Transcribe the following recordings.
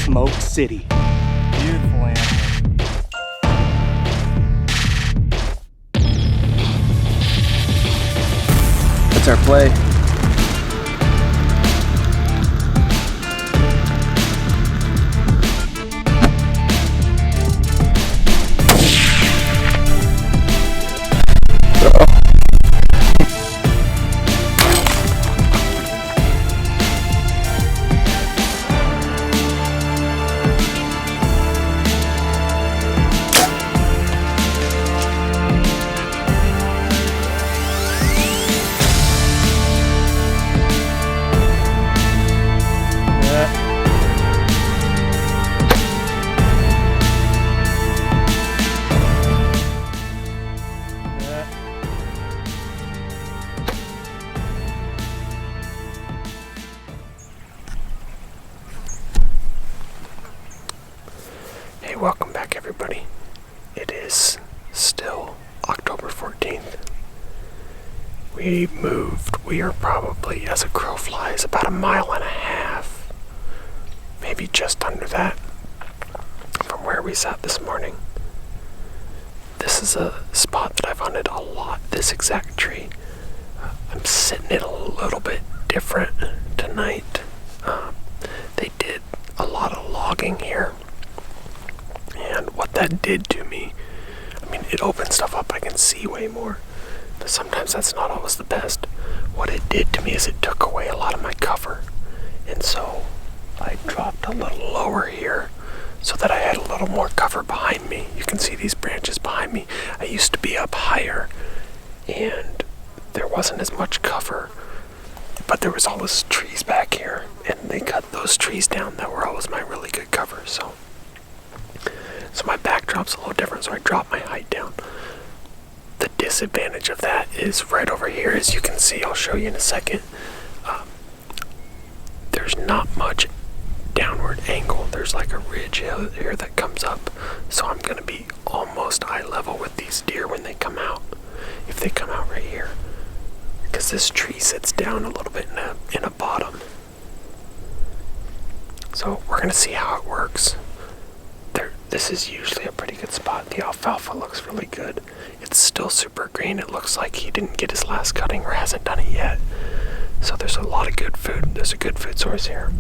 Smoke City. Beautiful animal. That's our play. Hey, welcome back everybody. It is still October 14th. We moved. We are probably, as a crow flies, about 1.5 miles. Maybe just under that from where we sat this morning. This is a spot that I've hunted a lot, this exact tree. I'm sitting it a little bit different tonight. They did a lot of logging here. And what that did to me, I mean, it opened stuff up. I can see way more. But sometimes that's not always the best. What it did to me is it took away a lot of my cover. And so I dropped a little lower here so that I had a little more cover behind me. You can see these branches behind me. I used to be up higher and there wasn't as much cover, but there was always trees back here, and they cut those trees down that were always my really good cover. So my backdrop's a little different, so I dropped my height down. The disadvantage of that is right over here, as you can see. I'll show you in a second. There's not much downward angle. There's like a ridge here that comes up, so I'm going to be almost eye level with these deer when they come out, if they come out right here, because this tree sits down a little bit in a bottom. So we're going to see how it works. This is usually a pretty good spot. The alfalfa looks really good. It's still super green. It looks like he didn't get his last cutting or hasn't done it yet. So there's a lot of good food. There's a good food source here.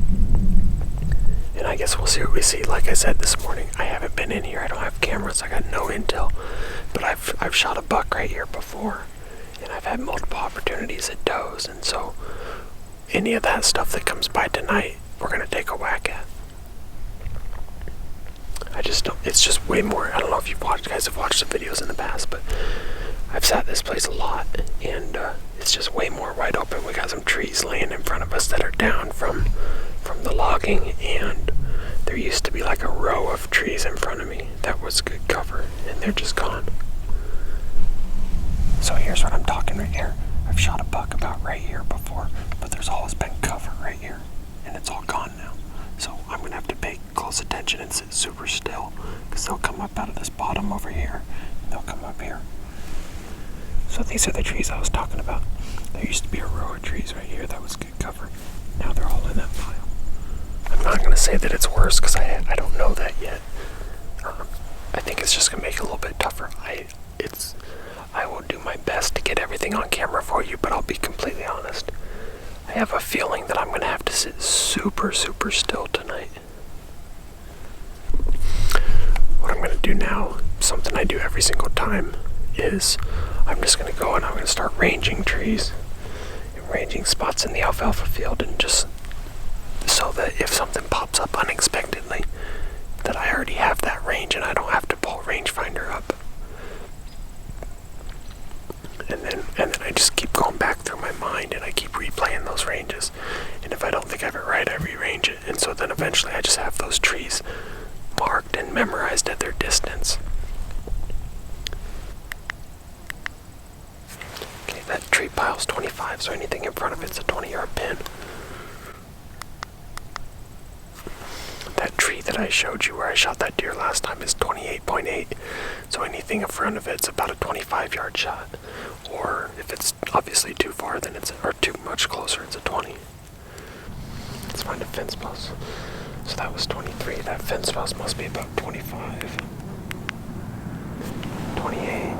And I guess we'll see what we see. Like I said this morning, I haven't been in here. I don't have cameras. I got no intel. But I've shot a buck right here before. And I've had multiple opportunities at does. And so any of that stuff that comes by tonight, we're going to take a whack at. I just don't, it's just way more. I don't know if you guys have watched the videos in the past, but I've sat this place a lot, and it's just way more wide open. We got some trees laying in front of us that are down from the logging, and there used to be like a row of trees in front of me that was good cover, and they're just gone. So here's what I'm talking right here. I've shot a buck about right here before, but there's always been cover right here, and it's all gone now. So I'm going to have to pay close attention and sit super still, because they'll come up out of this bottom over here, and they'll come up here. So these are the trees I was talking about. There used to be a row of trees right here that was good cover. Now they're all in that pile. I'm not going to say that it's worse, because I don't know that yet. I think it's just going to make it a little bit tougher. I will do my best to get everything on camera for you, but I'll be completely honest. I have a feeling that I'm going to have to sit super, super still tonight. What I'm going to do now, something I do every single time, is I'm just going to go and I'm going to start ranging trees and ranging spots in the alfalfa field, and just so that if something pops up unexpectedly, that I already have that range and I don't have to pull rangefinder up. And then I just keep going back through my mind, and I keep replaying those ranges. And if I don't think I have it right, I rearrange it. And so then eventually I just have those trees marked and memorized at their distance. Okay, that tree pile's 25, so anything in front of it's a 20-yard pin. That tree that I showed you where I shot that deer last time is 28.8, so anything in front of it's about a 25-yard shot. Or if it's obviously too far, then or too much closer, it's a 20. Let's find a fence post. So that was 23. That fence post must be about 25. 28.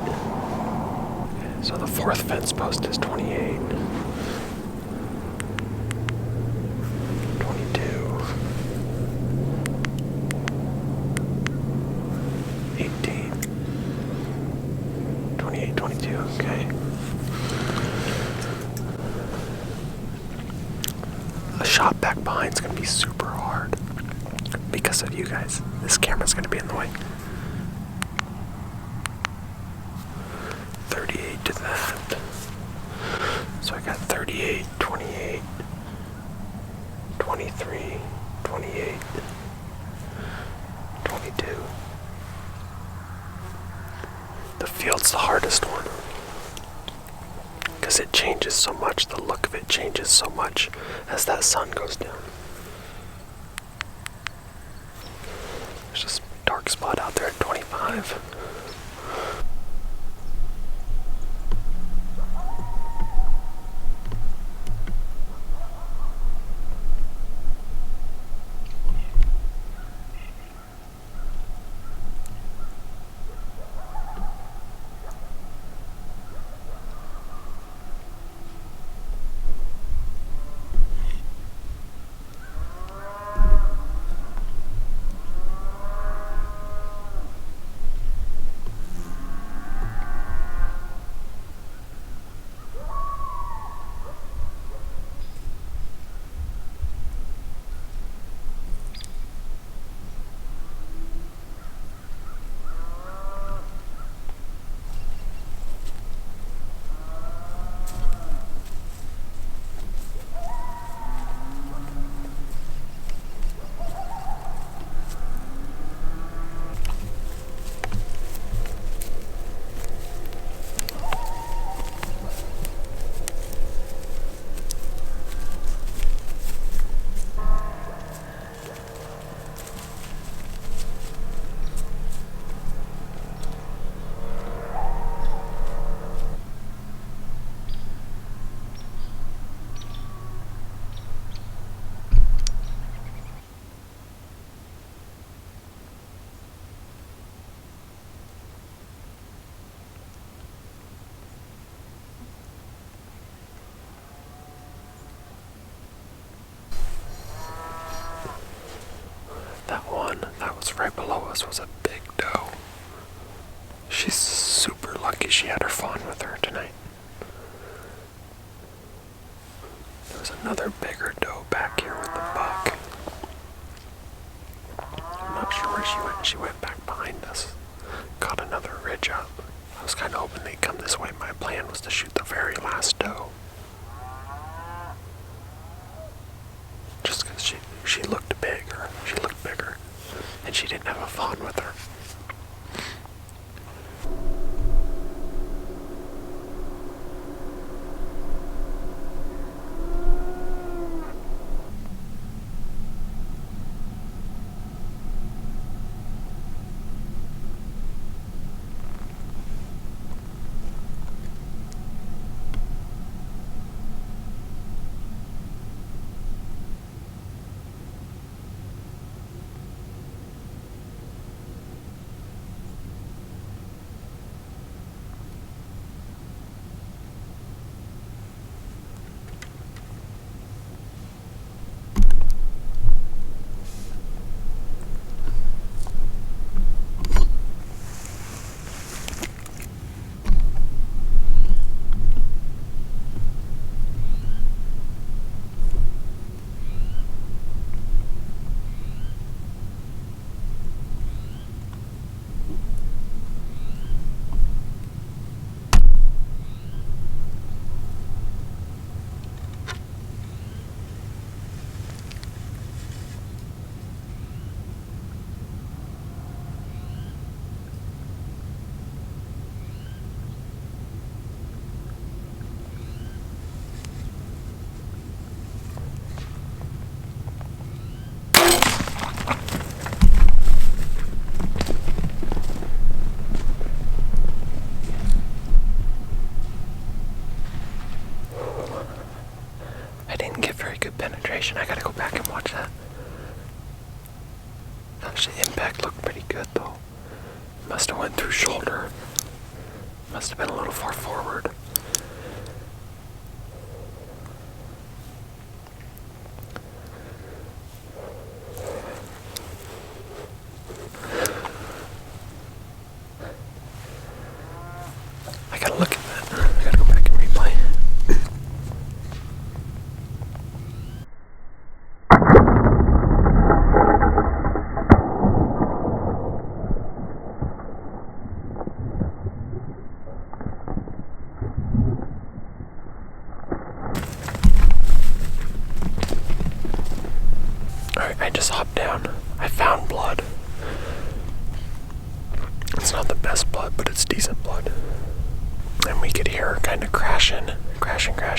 So the fourth fence post is 28. 22. 18. 28, 22, okay. A shot back behind is going to be super hard because of you guys. This camera's going to be in the way. 38 to that. So I got 38, 28, 23, 28, 22. The field's the hardest one because it changes so much. The look of it changes so much as that sun goes down. There's just a dark spot out there at 25. That was right below us was a big doe. She's super lucky she had her fawn with her tonight. There was another bigger doe back here with the buck. I'm not sure where she went. She went back behind us. Got another ridge up. I was kind of hoping they'd come this way. My plan was to shoot the very last doe. Just because she looked bigger. She looked bigger. And she didn't have a fawn with her. impact looked pretty good though. Must have went through shoulder. Must have been a little far forward. I gotta look at that. I gotta go back and replay. Alright, I just hopped down. I found blood. It's not the best blood, but it's decent blood. And we could hear her kind of crashing.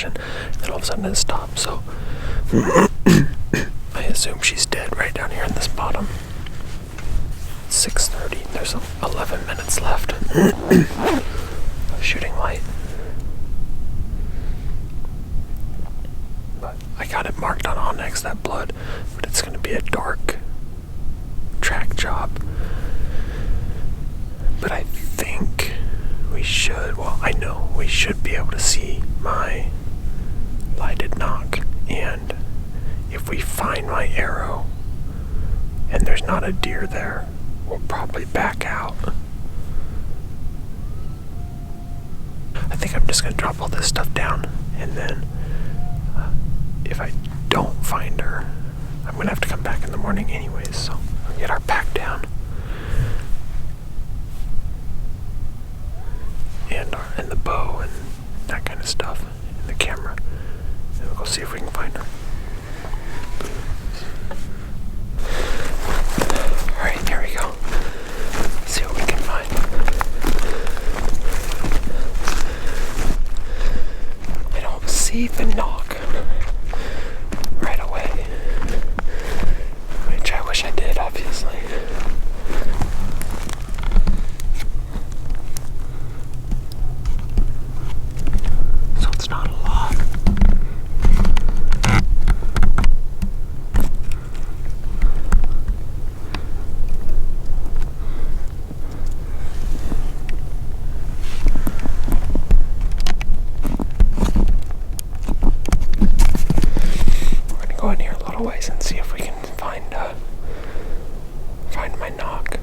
And then all of a sudden it stopped, so I assume she's dead right down here in this bottom. It's 6:30. There's 11 minutes left of shooting light. But I got it marked on Onyx, that blood, but it's going to be a dark track job. But I think we should, I know we should be able to see my lighted knock. And if we find my arrow and there's not a deer there, we'll probably back out. I think I'm just going to drop all this stuff down, and then if I don't find her, I'm going to have to come back in the morning anyways, so I'll get our pack down. And the bow and that kind of stuff, and the camera, and we'll go see if we can find her. Alright, here we go. Let's see what we can find. I don't see the knock right away, which I wish I did, obviously. Not a lot. We're gonna go in here a little ways and see if we can find my knock.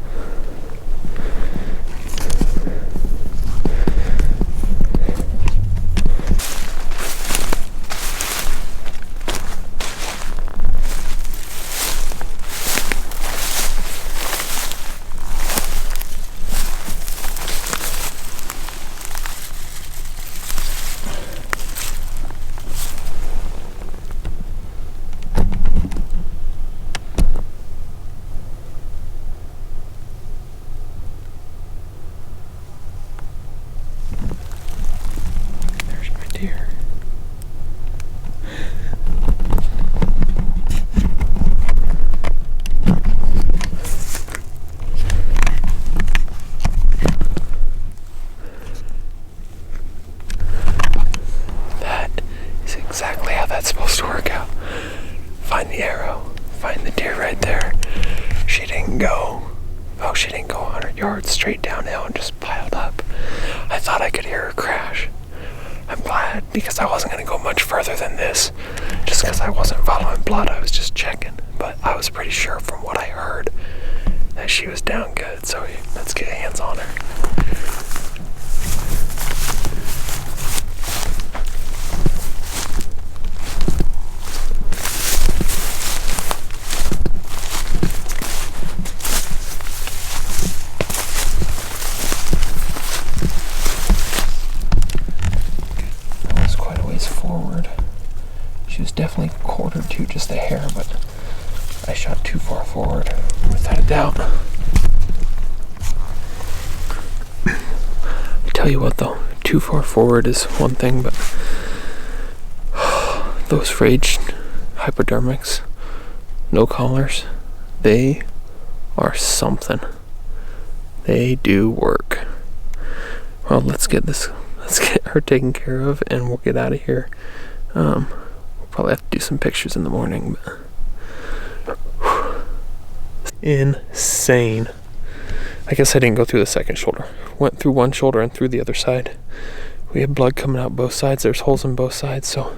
Deer. That is exactly how that's supposed to work out. Find the arrow, find the deer right there. She didn't go 100 yards straight downhill and just piled up. I thought I could hear her crash. I'm glad, because I wasn't going to go much further than this, just because I wasn't following blood. I was just checking, but I was pretty sure from what I heard that she was down good, so let's get hands on her. Forward. She was definitely quartered to just a hair, but I shot too far forward, without a doubt. I tell you what though, too far forward is one thing, but those frayed hypodermics, no collars, they are something. They do work. Well, let's get her taken care of and we'll get out of here. We'll probably have to do some pictures in the morning, but insane. I guess I didn't go through the second shoulder. Went through one shoulder and through the other side. We had blood coming out both sides. There's holes in both sides. So,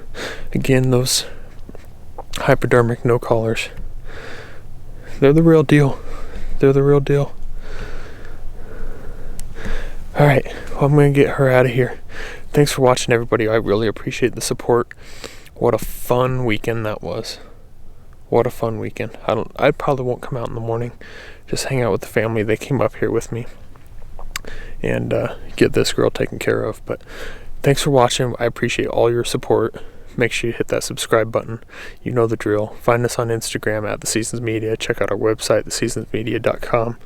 again, those hypodermic no collars, they're the real deal. They're the real deal. Alright, well, I'm going to get her out of here. Thanks for watching, everybody. I really appreciate the support. What a fun weekend that was. What a fun weekend. I probably won't come out in the morning. Just hang out with the family. They came up here with me and get this girl taken care of. But thanks for watching. I appreciate all your support. Make sure you hit that subscribe button. You know the drill. Find us on Instagram at The Seasons Media. Check out our website, theseasonsmedia.com.